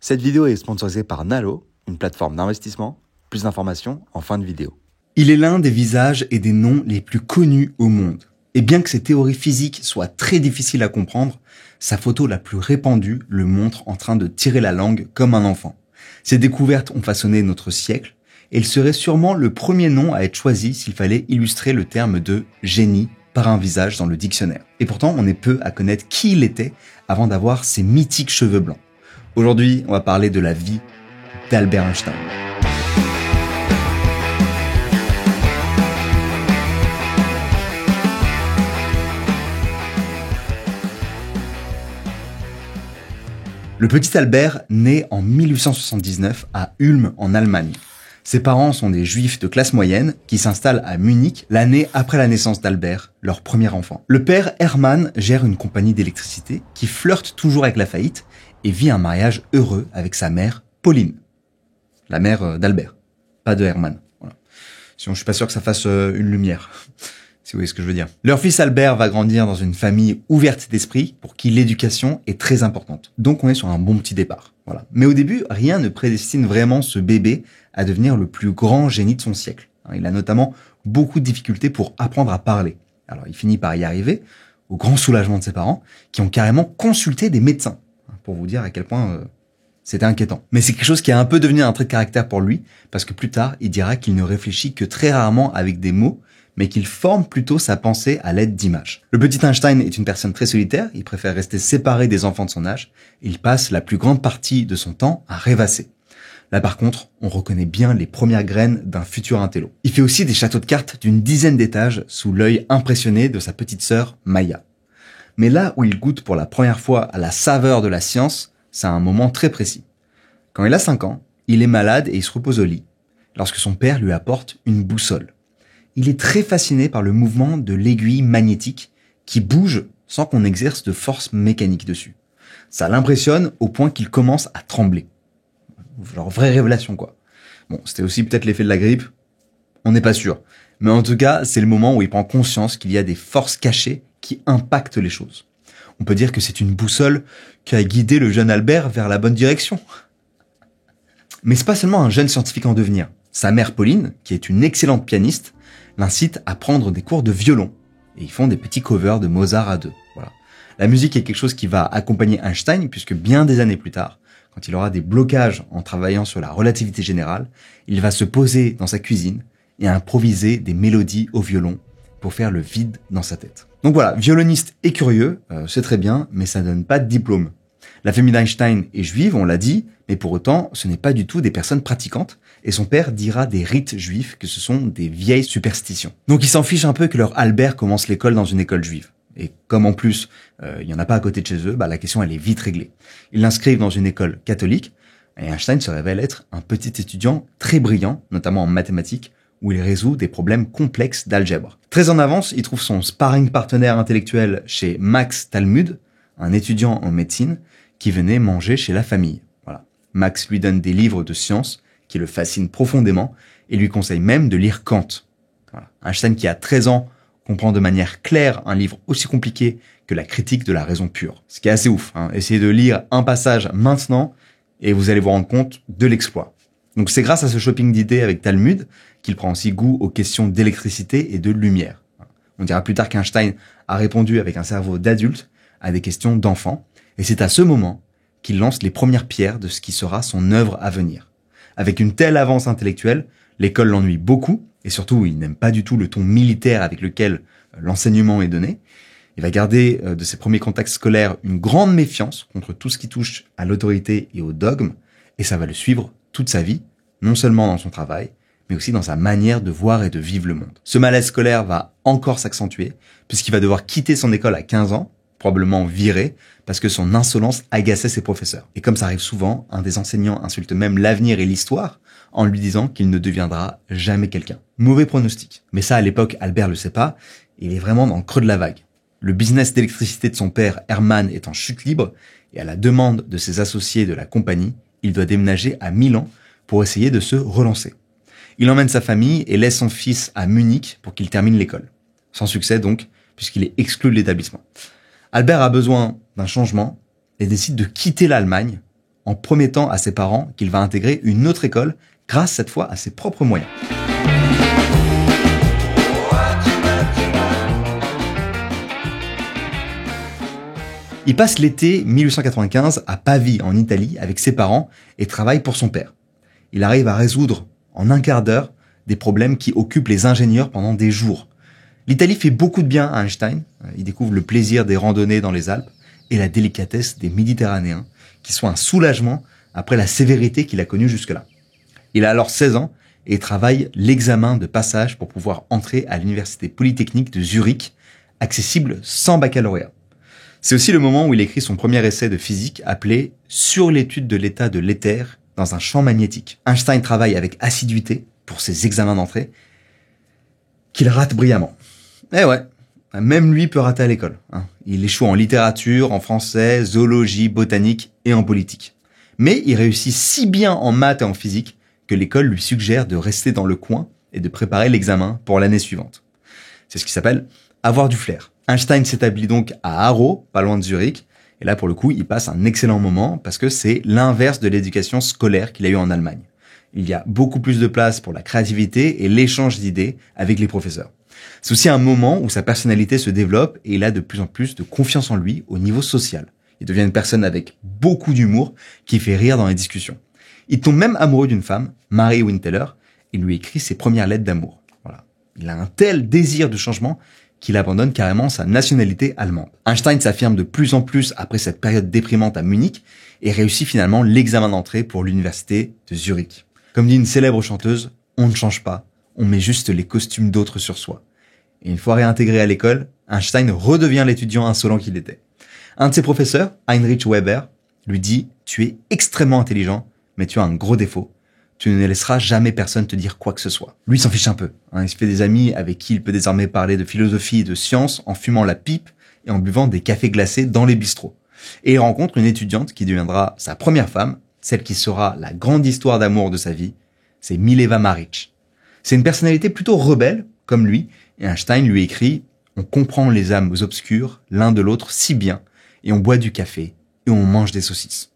Cette vidéo est sponsorisée par Nalo, une plateforme d'investissement. Plus d'informations en fin de vidéo. Il est l'un des visages et des noms les plus connus au monde. Et bien que ses théories physiques soient très difficiles à comprendre, sa photo la plus répandue le montre en train de tirer la langue comme un enfant. Ses découvertes ont façonné notre siècle, et il serait sûrement le premier nom à être choisi s'il fallait illustrer le terme de génie par un visage dans le dictionnaire. Et pourtant, on est peu à connaître qui il était avant d'avoir ses mythiques cheveux blancs. Aujourd'hui, on va parler de la vie d'Albert Einstein. Le petit Albert naît en 1879 à Ulm en Allemagne. Ses parents sont des juifs de classe moyenne qui s'installent à Munich l'année après la naissance d'Albert, leur premier enfant. Le père Hermann gère une compagnie d'électricité qui flirte toujours avec la faillite et vit un mariage heureux avec sa mère Pauline, la mère d'Albert, pas de Hermann. Voilà. Sinon je suis pas sûr que ça fasse une lumière. Si vous voyez ce que je veux dire. Leur fils Albert va grandir dans une famille ouverte d'esprit pour qui l'éducation est très importante. Donc on est sur un bon petit départ. Voilà. Mais au début, rien ne prédestine vraiment ce bébé à devenir le plus grand génie de son siècle. Il a notamment beaucoup de difficultés pour apprendre à parler. Alors il finit par y arriver, au grand soulagement de ses parents, qui ont carrément consulté des médecins, pour vous dire à quel point c'était inquiétant. Mais c'est quelque chose qui a un peu devenu un trait de caractère pour lui, parce que plus tard, il dira qu'il ne réfléchit que très rarement avec des mots, mais qu'il forme plutôt sa pensée à l'aide d'images. Le petit Einstein est une personne très solitaire, il préfère rester séparé des enfants de son âge, et il passe la plus grande partie de son temps à rêvasser. Là par contre, on reconnaît bien les premières graines d'un futur intello. Il fait aussi des châteaux de cartes d'une dizaine d'étages sous l'œil impressionné de sa petite sœur Maya. Mais là où il goûte pour la première fois à la saveur de la science, c'est à un moment très précis. Quand il a 5 ans, il est malade et il se repose au lit, lorsque son père lui apporte une boussole. Il est très fasciné par le mouvement de l'aiguille magnétique qui bouge sans qu'on exerce de force mécanique dessus. Ça l'impressionne au point qu'il commence à trembler. Genre vraie révélation quoi. Bon, c'était aussi peut-être l'effet de la grippe, on n'est pas sûr. Mais en tout cas, c'est le moment où il prend conscience qu'il y a des forces cachées qui impactent les choses. On peut dire que c'est une boussole qui a guidé le jeune Albert vers la bonne direction. Mais c'est pas seulement un jeune scientifique en devenir. Sa mère Pauline, qui est une excellente pianiste, l'incite à prendre des cours de violon. Et ils font des petits covers de Mozart à deux. Voilà. La musique est quelque chose qui va accompagner Einstein, puisque bien des années plus tard, quand il aura des blocages en travaillant sur la relativité générale, il va se poser dans sa cuisine et improviser des mélodies au violon pour faire le vide dans sa tête. Donc voilà, violoniste et curieux, c'est très bien, mais ça ne donne pas de diplôme. La famille d'Einstein est juive, on l'a dit, mais pour autant, ce n'est pas du tout des personnes pratiquantes, et son père dira des rites juifs que ce sont des vieilles superstitions. Donc il s'en fiche un peu que leur Albert commence l'école dans une école juive. Et comme en plus, il n'y en a pas à côté de chez eux, la question elle est vite réglée. Ils l'inscrivent dans une école catholique, et Einstein se révèle être un petit étudiant très brillant, notamment en mathématiques, où il résout des problèmes complexes d'algèbre. Très en avance, il trouve son sparring partenaire intellectuel chez Max Talmud, un étudiant en médecine, qui venait manger chez la famille. Voilà. Max lui donne des livres de sciences qui le fascinent profondément et lui conseille même de lire Kant. Voilà. Einstein, qui a 13 ans, comprend de manière claire un livre aussi compliqué que la critique de la raison pure. Ce qui est assez ouf. Essayez de lire un passage maintenant et vous allez vous rendre compte de l'exploit. Donc c'est grâce à ce shopping d'idées avec Talmud qu'il prend aussi goût aux questions d'électricité et de lumière. On dira plus tard qu'Einstein a répondu avec un cerveau d'adulte à des questions d'enfant. Et c'est à ce moment qu'il lance les premières pierres de ce qui sera son œuvre à venir. Avec une telle avance intellectuelle, l'école l'ennuie beaucoup, et surtout il n'aime pas du tout le ton militaire avec lequel l'enseignement est donné. Il va garder de ses premiers contacts scolaires une grande méfiance contre tout ce qui touche à l'autorité et au dogme, et ça va le suivre toute sa vie, non seulement dans son travail, mais aussi dans sa manière de voir et de vivre le monde. Ce malaise scolaire va encore s'accentuer, puisqu'il va devoir quitter son école à 15 ans, probablement viré, parce que son insolence agaçait ses professeurs. Et comme ça arrive souvent, un des enseignants insulte même l'avenir et l'histoire en lui disant qu'il ne deviendra jamais quelqu'un. Mauvais pronostic. Mais ça, à l'époque, Albert le sait pas, il est vraiment dans le creux de la vague. Le business d'électricité de son père, Hermann, est en chute libre, et à la demande de ses associés de la compagnie, il doit déménager à Milan pour essayer de se relancer. Il emmène sa famille et laisse son fils à Munich pour qu'il termine l'école. Sans succès donc, puisqu'il est exclu de l'établissement. Albert a besoin d'un changement et décide de quitter l'Allemagne en promettant à ses parents qu'il va intégrer une autre école grâce cette fois à ses propres moyens. Il passe l'été 1895 à Pavie, en Italie, avec ses parents et travaille pour son père. Il arrive à résoudre en un quart d'heure des problèmes qui occupent les ingénieurs pendant des jours. L'Italie fait beaucoup de bien à Einstein. Il découvre le plaisir des randonnées dans les Alpes et la délicatesse des Méditerranéens, qui sont un soulagement après la sévérité qu'il a connue jusque-là. Il a alors 16 ans et travaille l'examen de passage pour pouvoir entrer à l'université polytechnique de Zurich, accessible sans baccalauréat. C'est aussi le moment où il écrit son premier essai de physique appelé « Sur l'étude de l'état de l'éther dans un champ magnétique ». Einstein travaille avec assiduité pour ses examens d'entrée qu'il rate brillamment. Eh ouais, même lui peut rater à l'école. Il échoue en littérature, en français, zoologie, botanique et en politique. Mais il réussit si bien en maths et en physique que l'école lui suggère de rester dans le coin et de préparer l'examen pour l'année suivante. C'est ce qui s'appelle avoir du flair. Einstein s'établit donc à Aarau, pas loin de Zurich, et là pour le coup il passe un excellent moment parce que c'est l'inverse de l'éducation scolaire qu'il a eue en Allemagne. Il y a beaucoup plus de place pour la créativité et l'échange d'idées avec les professeurs. C'est aussi un moment où sa personnalité se développe et il a de plus en plus de confiance en lui au niveau social. Il devient une personne avec beaucoup d'humour qui fait rire dans les discussions. Il tombe même amoureux d'une femme, Mary Winteler, et lui écrit ses premières lettres d'amour. Voilà. Il a un tel désir de changement qu'il abandonne carrément sa nationalité allemande. Einstein s'affirme de plus en plus après cette période déprimante à Munich et réussit finalement l'examen d'entrée pour l'université de Zurich. Comme dit une célèbre chanteuse, on ne change pas, on met juste les costumes d'autres sur soi. Et une fois réintégré à l'école, Einstein redevient l'étudiant insolent qu'il était. Un de ses professeurs, Heinrich Weber, lui dit « Tu es extrêmement intelligent, mais tu as un gros défaut. Tu ne laisseras jamais personne te dire quoi que ce soit. » Lui s'en fiche un peu. Il se fait des amis avec qui il peut désormais parler de philosophie et de science en fumant la pipe et en buvant des cafés glacés dans les bistrots. Et il rencontre une étudiante qui deviendra sa première femme, celle qui sera la grande histoire d'amour de sa vie. C'est Mileva Maric. C'est une personnalité plutôt rebelle, comme lui, et Einstein lui écrit « On comprend les âmes obscures l'un de l'autre si bien, et on boit du café, et on mange des saucisses. »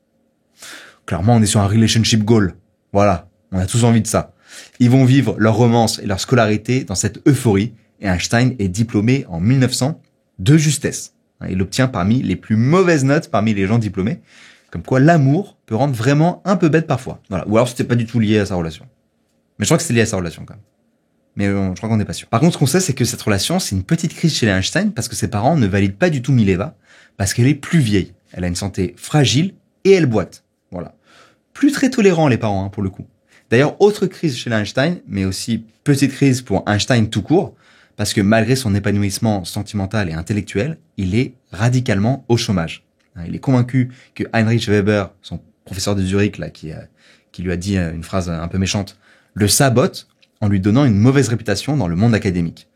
Clairement, on est sur un relationship goal. Voilà. On a tous envie de ça. Ils vont vivre leur romance et leur scolarité dans cette euphorie et Einstein est diplômé en 1900 de justesse. Il obtient parmi les plus mauvaises notes parmi les gens diplômés. Comme quoi l'amour peut rendre vraiment un peu bête parfois. Voilà. Ou alors c'était pas du tout lié à sa relation. Mais je crois que c'était lié à sa relation quand même. Mais je crois qu'on n'est pas sûr. Par contre, ce qu'on sait, c'est que cette relation, c'est une petite crise chez les Einstein parce que ses parents ne valident pas du tout Mileva parce qu'elle est plus vieille. Elle a une santé fragile et elle boite. Voilà. Plus très tolérants les parents, pour le coup. D'ailleurs, autre crise chez Einstein, mais aussi petite crise pour Einstein tout court, parce que malgré son épanouissement sentimental et intellectuel, il est radicalement au chômage. Il est convaincu que Heinrich Weber, son professeur de Zurich, là, qui lui a dit une phrase un peu méchante, le sabote en lui donnant une mauvaise réputation dans le monde académique.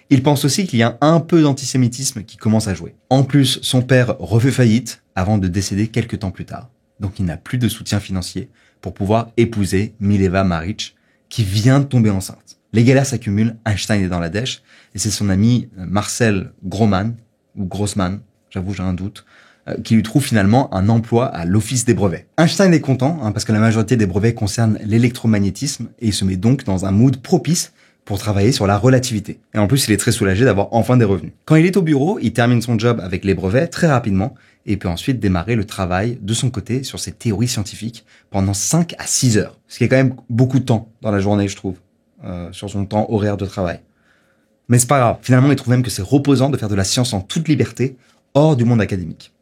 Il pense aussi qu'il y a un peu d'antisémitisme qui commence à jouer. En plus, son père refait faillite avant de décéder quelques temps plus tard. Donc il n'a plus de soutien financier pour pouvoir épouser Mileva Maric, qui vient de tomber enceinte. Les galères s'accumulent, Einstein est dans la dèche, et c'est son ami Marcel Grossmann, ou Grossmann, j'avoue j'ai un doute, qui lui trouve finalement un emploi à l'Office des brevets. Einstein est content, parce que la majorité des brevets concernent l'électromagnétisme, et il se met donc dans un mood propice pour travailler sur la relativité. Et en plus, il est très soulagé d'avoir enfin des revenus. Quand il est au bureau, il termine son job avec les brevets très rapidement, et peut ensuite démarrer le travail de son côté sur ses théories scientifiques pendant 5 à 6 heures. Ce qui est quand même beaucoup de temps dans la journée, je trouve, sur son temps horaire de travail. Mais c'est pas grave. Finalement, il trouve même que c'est reposant de faire de la science en toute liberté, hors du monde académique.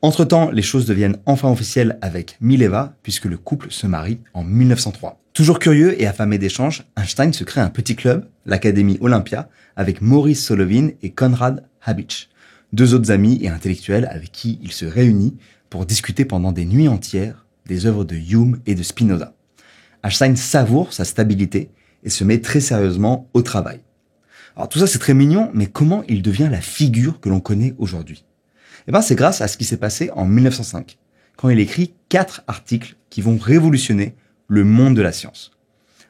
Entre-temps, les choses deviennent enfin officielles avec Mileva, puisque le couple se marie en 1903. Toujours curieux et affamé d'échanges, Einstein se crée un petit club, l'Académie Olympia, avec Maurice Solovin et Konrad Habich, 2 autres amis et intellectuels avec qui il se réunit pour discuter pendant des nuits entières des œuvres de Hume et de Spinoza. Einstein savoure sa stabilité et se met très sérieusement au travail. Alors tout ça c'est très mignon, mais comment il devient la figure que l'on connaît aujourd'hui ? Eh ben c'est grâce à ce qui s'est passé en 1905, quand il écrit 4 articles qui vont révolutionner le monde de la science.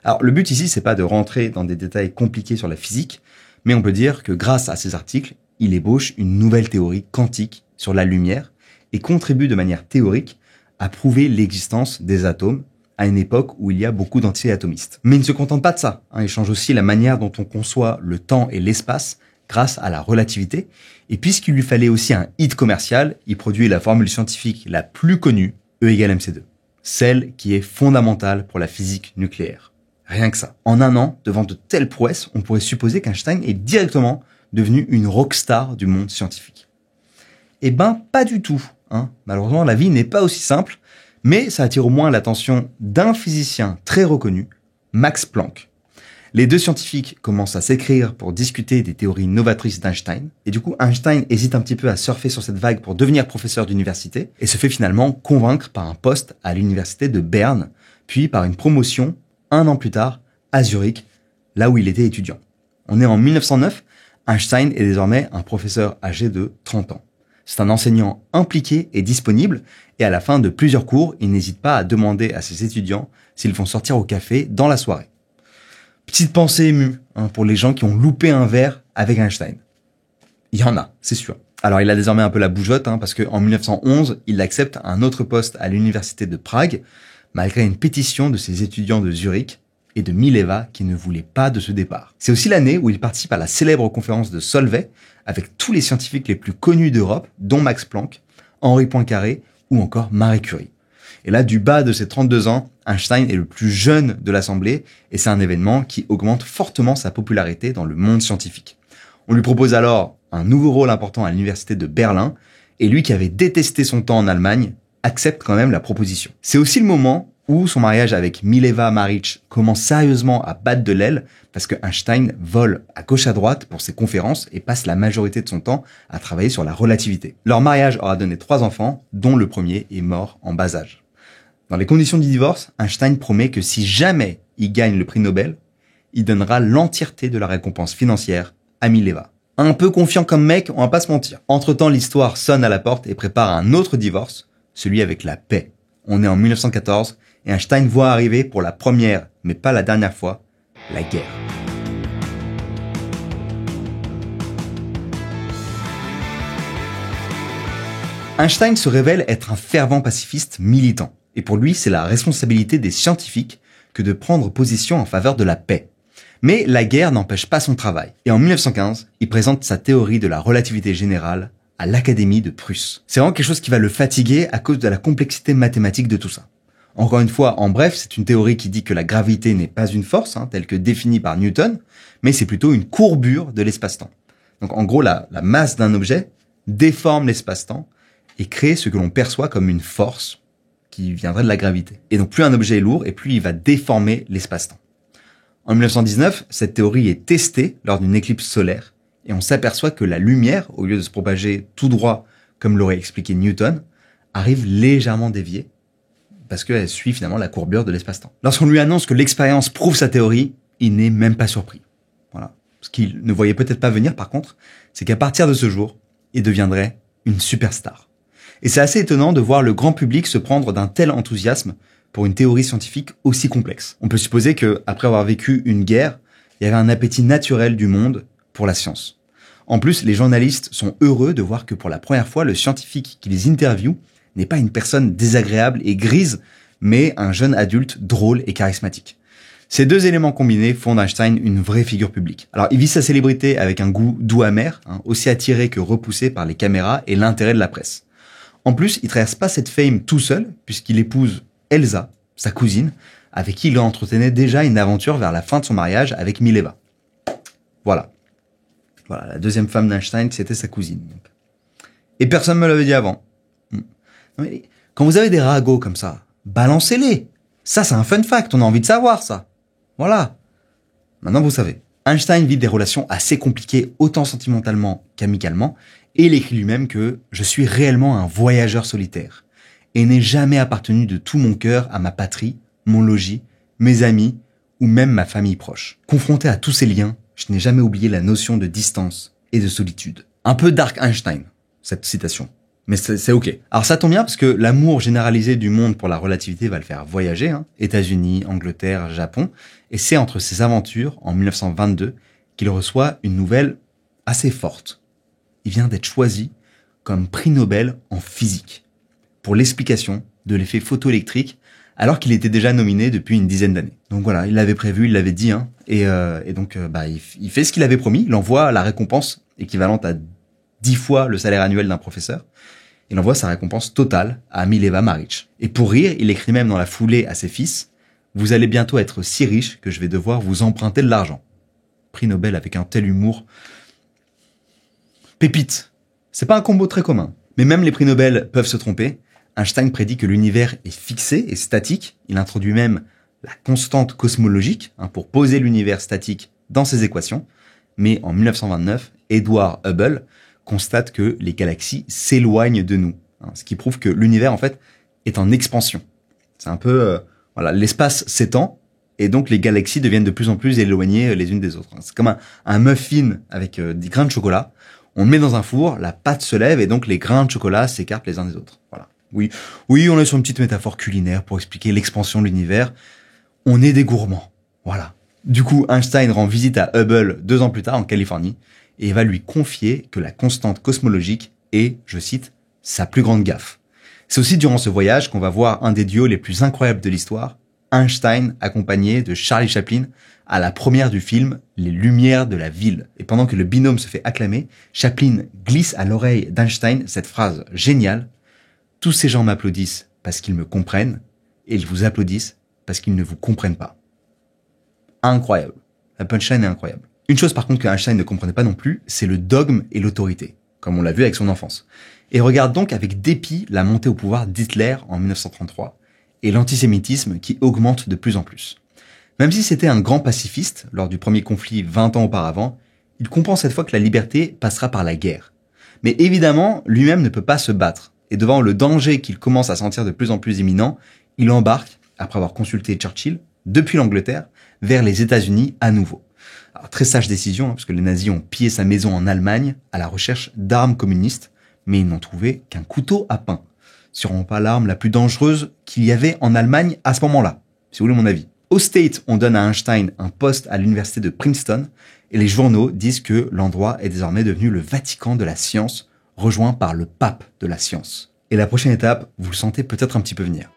Alors le but ici c'est pas de rentrer dans des détails compliqués sur la physique, mais on peut dire que grâce à ces articles, il ébauche une nouvelle théorie quantique sur la lumière et contribue de manière théorique a prouvé l'existence des atomes à une époque où il y a beaucoup d'anti-atomistes. Mais il ne se contente pas de ça, il change aussi la manière dont on conçoit le temps et l'espace grâce à la relativité. Et puisqu'il lui fallait aussi un hit commercial, il produit la formule scientifique la plus connue, E égale mc2. Celle qui est fondamentale pour la physique nucléaire. Rien que ça. En un an, devant de telles prouesses, on pourrait supposer qu'Einstein est directement devenu une rockstar du monde scientifique. Eh ben, pas du tout. Malheureusement, la vie n'est pas aussi simple, mais ça attire au moins l'attention d'un physicien très reconnu, Max Planck. Les deux scientifiques commencent à s'écrire pour discuter des théories novatrices d'Einstein. Et du coup, Einstein hésite un petit peu à surfer sur cette vague pour devenir professeur d'université et se fait finalement convaincre par un poste à l'université de Berne, puis par une promotion, un an plus tard, à Zurich, là où il était étudiant. On est en 1909, Einstein est désormais un professeur âgé de 30 ans. C'est un enseignant impliqué et disponible, et à la fin de plusieurs cours, il n'hésite pas à demander à ses étudiants s'ils vont sortir au café dans la soirée. Petite pensée émue pour les gens qui ont loupé un verre avec Einstein. Il y en a, c'est sûr. Alors il a désormais un peu la bougeotte, parce qu'en 1911, il accepte un autre poste à l'université de Prague, malgré une pétition de ses étudiants de Zurich et de Mileva qui ne voulaient pas de ce départ. C'est aussi l'année où il participe à la célèbre conférence de Solvay avec tous les scientifiques les plus connus d'Europe, dont Max Planck, Henri Poincaré ou encore Marie Curie. Et là, du bas de ses 32 ans, Einstein est le plus jeune de l'Assemblée et c'est un événement qui augmente fortement sa popularité dans le monde scientifique. On lui propose alors un nouveau rôle important à l'université de Berlin et lui qui avait détesté son temps en Allemagne accepte quand même la proposition. C'est aussi le moment où son mariage avec Mileva Maric commence sérieusement à battre de l'aile parce que Einstein vole à gauche à droite pour ses conférences et passe la majorité de son temps à travailler sur la relativité. Leur mariage aura donné 3 enfants, dont le premier est mort en bas âge. Dans les conditions du divorce, Einstein promet que si jamais il gagne le prix Nobel, il donnera l'entièreté de la récompense financière à Mileva. Un peu confiant comme mec, on va pas se mentir. Entre-temps, l'histoire sonne à la porte et prépare un autre divorce, celui avec la paix. On est en 1914 et Einstein voit arriver pour la première, mais pas la dernière fois, la guerre. Einstein se révèle être un fervent pacifiste militant. Et pour lui, c'est la responsabilité des scientifiques que de prendre position en faveur de la paix. Mais la guerre n'empêche pas son travail. Et en 1915, il présente sa théorie de la relativité générale à l'Académie de Prusse. C'est vraiment quelque chose qui va le fatiguer à cause de la complexité mathématique de tout ça. Encore une fois, en bref, c'est une théorie qui dit que la gravité n'est pas une force, telle que définie par Newton, mais c'est plutôt une courbure de l'espace-temps. Donc en gros, la masse d'un objet déforme l'espace-temps et crée ce que l'on perçoit comme une force qui viendrait de la gravité. Et donc plus un objet est lourd et plus il va déformer l'espace-temps. En 1919, cette théorie est testée lors d'une éclipse solaire et on s'aperçoit que la lumière, au lieu de se propager tout droit comme l'aurait expliqué Newton, arrive légèrement déviée parce qu'elle suit finalement la courbure de l'espace-temps. Lorsqu'on lui annonce que l'expérience prouve sa théorie, il n'est même pas surpris. Voilà. Ce qu'il ne voyait peut-être pas venir par contre, c'est qu'à partir de ce jour, il deviendrait une superstar. Et c'est assez étonnant de voir le grand public se prendre d'un tel enthousiasme pour une théorie scientifique aussi complexe. On peut supposer que, après avoir vécu une guerre, il y avait un appétit naturel du monde pour la science. En plus, les journalistes sont heureux de voir que pour la première fois, le scientifique qui les interviewe n'est pas une personne désagréable et grise, mais un jeune adulte drôle et charismatique. Ces deux éléments combinés font d'Einstein une vraie figure publique. Alors, il vit sa célébrité avec un goût doux amer, aussi attiré que repoussé par les caméras et l'intérêt de la presse. En plus, il traverse pas cette fame tout seul, puisqu'il épouse Elsa, sa cousine, avec qui il entretenait déjà une aventure vers la fin de son mariage avec Mileva. Voilà, la deuxième femme d'Einstein, c'était sa cousine. Et personne ne me l'avait dit avant. Mais quand vous avez des ragots comme ça, balancez-les. Ça, c'est un fun fact, on a envie de savoir ça. Voilà. Maintenant, vous savez. Einstein vit des relations assez compliquées, autant sentimentalement qu'amicalement, et il écrit lui-même que « je suis réellement un voyageur solitaire et n'ai jamais appartenu de tout mon cœur à ma patrie, mon logis, mes amis ou même ma famille proche. Confronté à tous ces liens, je n'ai jamais oublié la notion de distance et de solitude. » Un peu dark Einstein, cette citation. Mais c'est ok. Alors ça tombe bien parce que l'amour généralisé du monde pour la relativité va le faire voyager, États-Unis, Angleterre, Japon, et c'est entre ses aventures, en 1922, qu'il reçoit une nouvelle assez forte. Il vient d'être choisi comme prix Nobel en physique, pour l'explication de l'effet photoélectrique, alors qu'il était déjà nominé depuis une dizaine d'années. Donc voilà, il l'avait prévu, il l'avait dit, hein, et donc il fait ce qu'il avait promis, il envoie la récompense équivalente à 10 fois le salaire annuel d'un professeur. Il envoie sa récompense totale à Mileva Maric. Et pour rire, il écrit même dans la foulée à ses fils « Vous allez bientôt être si riche que je vais devoir vous emprunter de l'argent. » Prix Nobel avec un tel humour. Pépite. C'est pas un combo très commun. Mais même les prix Nobel peuvent se tromper. Einstein prédit que l'univers est fixé et statique. Il introduit même la constante cosmologique pour poser l'univers statique dans ses équations. Mais en 1929, Edward Hubble constate que les galaxies s'éloignent de nous. Ce qui prouve que l'univers, en fait, est en expansion. C'est un peu... l'espace s'étend et donc les galaxies deviennent de plus en plus éloignées les unes des autres. C'est comme un muffin avec des grains de chocolat. On le met dans un four, la pâte se lève et donc les grains de chocolat s'écartent les uns des autres. Voilà. Oui, on est sur une petite métaphore culinaire pour expliquer l'expansion de l'univers. On est des gourmands. Voilà. Du coup, Einstein rend visite à Hubble 2 ans plus tard en Californie et va lui confier que la constante cosmologique est, je cite, sa plus grande gaffe. C'est aussi durant ce voyage qu'on va voir un des duos les plus incroyables de l'histoire, Einstein accompagné de Charlie Chaplin à la première du film Les Lumières de la Ville. Et pendant que le binôme se fait acclamer, Chaplin glisse à l'oreille d'Einstein cette phrase géniale « Tous ces gens m'applaudissent parce qu'ils me comprennent et ils vous applaudissent parce qu'ils ne vous comprennent pas. » Incroyable. La punchline est incroyable. Une chose par contre que Einstein ne comprenait pas non plus, c'est le dogme et l'autorité, comme on l'a vu avec son enfance. Et regarde donc avec dépit la montée au pouvoir d'Hitler en 1933 et l'antisémitisme qui augmente de plus en plus. Même si c'était un grand pacifiste lors du premier conflit 20 ans auparavant, il comprend cette fois que la liberté passera par la guerre. Mais évidemment, lui-même ne peut pas se battre. Et devant le danger qu'il commence à sentir de plus en plus imminent, il embarque, après avoir consulté Churchill, depuis l'Angleterre, vers les États-Unis à nouveau. Alors, très sage décision, parce que les nazis ont pillé sa maison en Allemagne à la recherche d'armes communistes, mais ils n'ont trouvé qu'un couteau à pain. Sûrement pas l'arme la plus dangereuse qu'il y avait en Allemagne à ce moment-là, si vous voulez mon avis. Au State, on donne à Einstein un poste à l'université de Princeton, et les journaux disent que l'endroit est désormais devenu le Vatican de la science, rejoint par le pape de la science. Et la prochaine étape, vous le sentez peut-être un petit peu venir.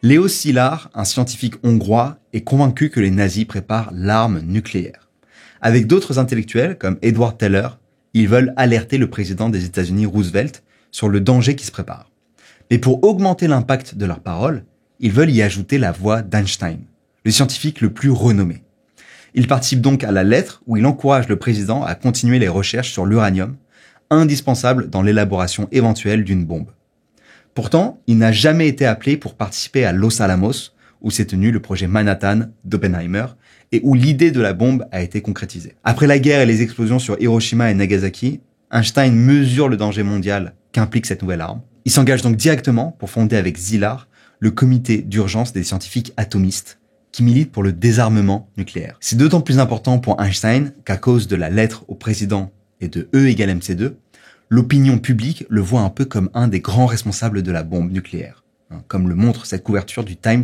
Léo Szilard, un scientifique hongrois, est convaincu que les nazis préparent l'arme nucléaire. Avec d'autres intellectuels, comme Edward Teller, ils veulent alerter le président des États-Unis Roosevelt sur le danger qui se prépare. Mais pour augmenter l'impact de leurs paroles, ils veulent y ajouter la voix d'Einstein, le scientifique le plus renommé. Il participe donc à la lettre où il encourage le président à continuer les recherches sur l'uranium, indispensable dans l'élaboration éventuelle d'une bombe. Pourtant, il n'a jamais été appelé pour participer à Los Alamos, où s'est tenu le projet Manhattan d'Oppenheimer, et où l'idée de la bombe a été concrétisée. Après la guerre et les explosions sur Hiroshima et Nagasaki, Einstein mesure le danger mondial qu'implique cette nouvelle arme. Il s'engage donc directement pour fonder avec Szilard le comité d'urgence des scientifiques atomistes, qui milite pour le désarmement nucléaire. C'est d'autant plus important pour Einstein qu'à cause de la lettre au président et de E égale MC2, l'opinion publique le voit un peu comme un des grands responsables de la bombe nucléaire, comme le montre cette couverture du Times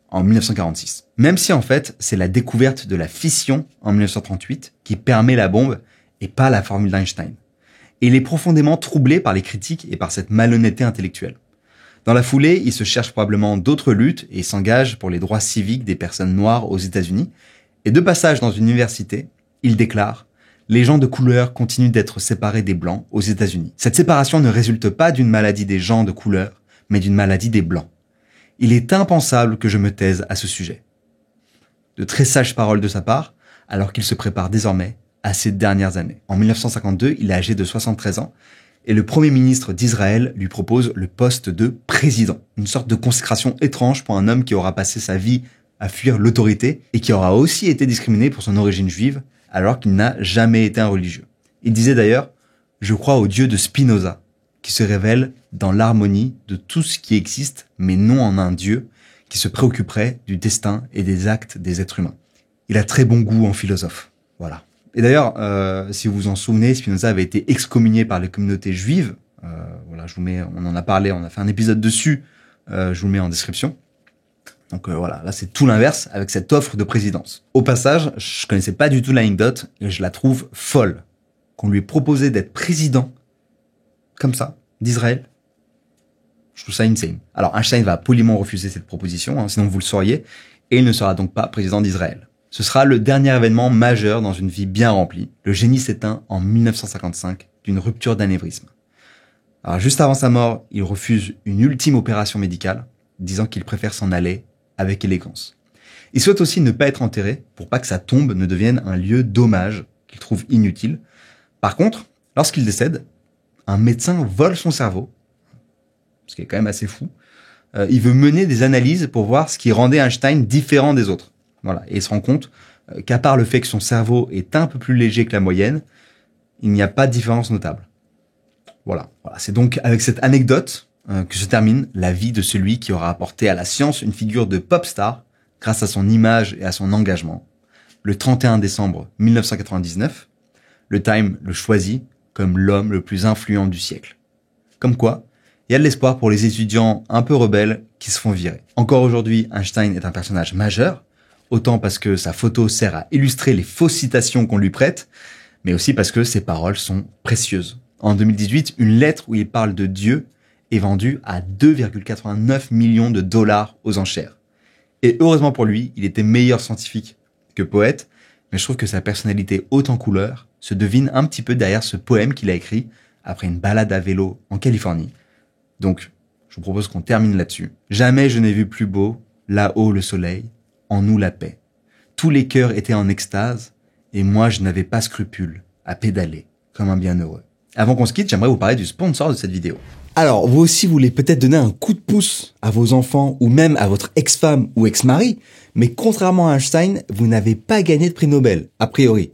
en 1946. Même si en fait, c'est la découverte de la fission en 1938 qui permet la bombe et pas la formule d'Einstein. Et il est profondément troublé par les critiques et par cette malhonnêteté intellectuelle. Dans la foulée, il se cherche probablement d'autres luttes et s'engage pour les droits civiques des personnes noires aux États-Unis. Et de passage dans une université, il déclare « Les gens de couleur continuent d'être séparés des blancs aux États-Unis. Cette séparation ne résulte pas d'une maladie des gens de couleur, mais d'une maladie des blancs. Il est impensable que je me taise à ce sujet. » De très sages paroles de sa part, alors qu'il se prépare désormais à ses dernières années. En 1952, il est âgé de 73 ans, et le premier ministre d'Israël lui propose le poste de président. Une sorte de consécration étrange pour un homme qui aura passé sa vie à fuir l'autorité et qui aura aussi été discriminé pour son origine juive alors qu'il n'a jamais été un religieux. Il disait d'ailleurs « Je crois au Dieu de Spinoza, qui se révèle dans l'harmonie de tout ce qui existe, mais non en un Dieu qui se préoccuperait du destin et des actes des êtres humains. » Il a très bon goût en philosophe. Voilà. Et d'ailleurs, si vous vous en souvenez, Spinoza avait été excommunié par les communautés juives. Voilà, je vous mets, on en a parlé, on a fait un épisode dessus. Je vous le mets en description. Donc voilà, là c'est tout l'inverse avec cette offre de présidence. Au passage, je connaissais pas du tout l'anecdote et je la trouve folle. Qu'on lui ait proposé d'être président, comme ça, d'Israël. Je trouve ça insane. Alors Einstein va poliment refuser cette proposition, sinon vous le sauriez, et il ne sera donc pas président d'Israël. Ce sera le dernier événement majeur dans une vie bien remplie. Le génie s'éteint en 1955 d'une rupture d'anévrisme. Alors juste avant sa mort, il refuse une ultime opération médicale, disant qu'il préfère s'en aller avec élégance. Il souhaite aussi ne pas être enterré pour pas que sa tombe ne devienne un lieu d'hommage qu'il trouve inutile. Par contre, lorsqu'il décède, un médecin vole son cerveau, ce qui est quand même assez fou. Il veut mener des analyses pour voir ce qui rendait Einstein différent des autres. Voilà. Et il se rend compte qu'à part le fait que son cerveau est un peu plus léger que la moyenne, il n'y a pas de différence notable. Voilà. C'est donc avec cette anecdote que se termine la vie de celui qui aura apporté à la science une figure de pop star grâce à son image et à son engagement. Le 31 décembre 1999, le Time le choisit comme l'homme le plus influent du siècle. Comme quoi, il y a de l'espoir pour les étudiants un peu rebelles qui se font virer. Encore aujourd'hui, Einstein est un personnage majeur, autant parce que sa photo sert à illustrer les fausses citations qu'on lui prête, mais aussi parce que ses paroles sont précieuses. En 2018, une lettre où il parle de Dieu est vendue à 2,89 millions de dollars aux enchères. Et heureusement pour lui, il était meilleur scientifique que poète, mais je trouve que sa personnalité haute en couleurs se devine un petit peu derrière ce poème qu'il a écrit après une balade à vélo en Californie. Donc, je vous propose qu'on termine là-dessus. Jamais je n'ai vu plus beau, là-haut le soleil, en nous la paix. Tous les cœurs étaient en extase, et moi je n'avais pas scrupule à pédaler comme un bienheureux. Avant qu'on se quitte, j'aimerais vous parler du sponsor de cette vidéo. Alors, vous aussi voulez peut-être donner un coup de pouce à vos enfants ou même à votre ex-femme ou ex-mari, mais contrairement à Einstein, vous n'avez pas gagné de prix Nobel, a priori.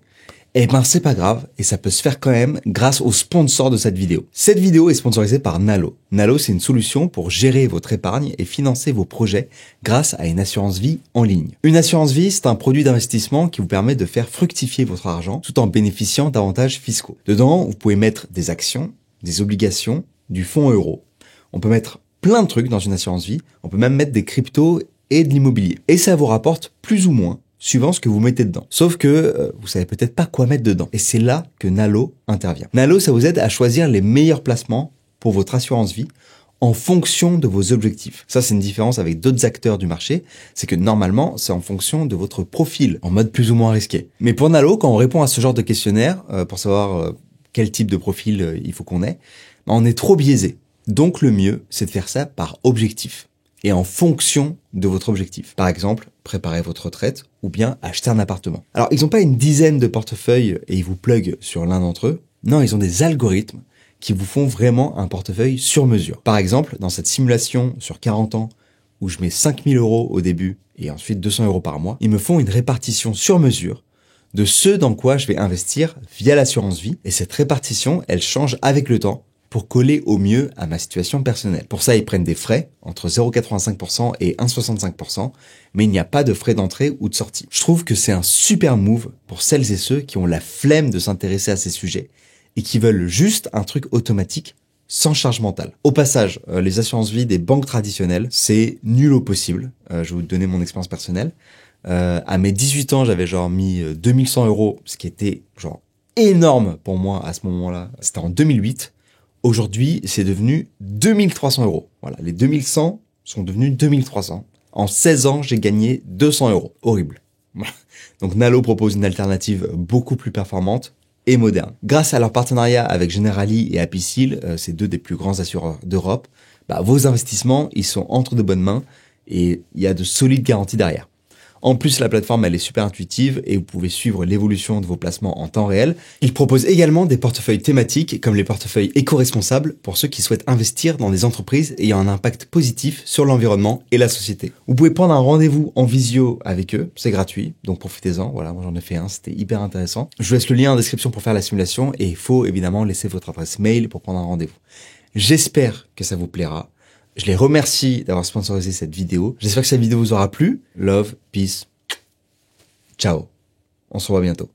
Eh ben, c'est pas grave, et ça peut se faire quand même grâce au sponsor de cette vidéo. Cette vidéo est sponsorisée par Nalo. Nalo, c'est une solution pour gérer votre épargne et financer vos projets grâce à une assurance vie en ligne. Une assurance vie, c'est un produit d'investissement qui vous permet de faire fructifier votre argent tout en bénéficiant d'avantages fiscaux. Dedans, vous pouvez mettre des actions, des obligations, du fonds euro. On peut mettre plein de trucs dans une assurance vie. On peut même mettre des cryptos et de l'immobilier. Et ça vous rapporte plus ou moins suivant ce que vous mettez dedans. Sauf que vous savez peut-être pas quoi mettre dedans. Et c'est là que Nalo intervient. Nalo, ça vous aide à choisir les meilleurs placements pour votre assurance vie en fonction de vos objectifs. Ça, c'est une différence avec d'autres acteurs du marché. C'est que normalement, c'est en fonction de votre profil, en mode plus ou moins risqué. Mais pour Nalo, quand on répond à ce genre de questionnaire, pour savoir quel type de profil il faut qu'on ait, on est trop biaisé. Donc le mieux, c'est de faire ça par objectif et en fonction de votre objectif. Par exemple, préparer votre retraite ou bien acheter un appartement. Alors, ils n'ont pas une dizaine de portefeuilles et ils vous pluguent sur l'un d'entre eux. Non, ils ont des algorithmes qui vous font vraiment un portefeuille sur mesure. Par exemple, dans cette simulation sur 40 ans où je mets 5 000 € au début et ensuite 200 € par mois, ils me font une répartition sur mesure de ce dans quoi je vais investir via l'assurance vie. Et cette répartition, elle change avec le temps pour coller au mieux à ma situation personnelle. Pour ça, ils prennent des frais entre 0,85% et 1,65%, mais il n'y a pas de frais d'entrée ou de sortie. Je trouve que c'est un super move pour celles et ceux qui ont la flemme de s'intéresser à ces sujets et qui veulent juste un truc automatique sans charge mentale. Au passage, les assurances vie des banques traditionnelles, c'est nul au possible. Je vais vous donner mon expérience personnelle. À mes 18 ans, j'avais genre mis 2100 €, ce qui était genre énorme pour moi à ce moment-là. C'était en 2008. Aujourd'hui, c'est devenu 2300 €. Voilà, les 2100 sont devenus 2300. En 16 ans, j'ai gagné 200 €. Horrible. Donc Nalo propose une alternative beaucoup plus performante et moderne. Grâce à leur partenariat avec Generali et Apicil, ces deux des plus grands assureurs d'Europe, vos investissements, ils sont entre de bonnes mains et il y a de solides garanties derrière. En plus, la plateforme, elle est super intuitive et vous pouvez suivre l'évolution de vos placements en temps réel. Ils proposent également des portefeuilles thématiques comme les portefeuilles éco-responsables pour ceux qui souhaitent investir dans des entreprises ayant un impact positif sur l'environnement et la société. Vous pouvez prendre un rendez-vous en visio avec eux, c'est gratuit, donc profitez-en. Voilà, moi j'en ai fait un, c'était hyper intéressant. Je vous laisse le lien en description pour faire la simulation et il faut évidemment laisser votre adresse mail pour prendre un rendez-vous. J'espère que ça vous plaira. Je les remercie d'avoir sponsorisé cette vidéo. J'espère que cette vidéo vous aura plu. Love, peace, ciao. On se revoit bientôt.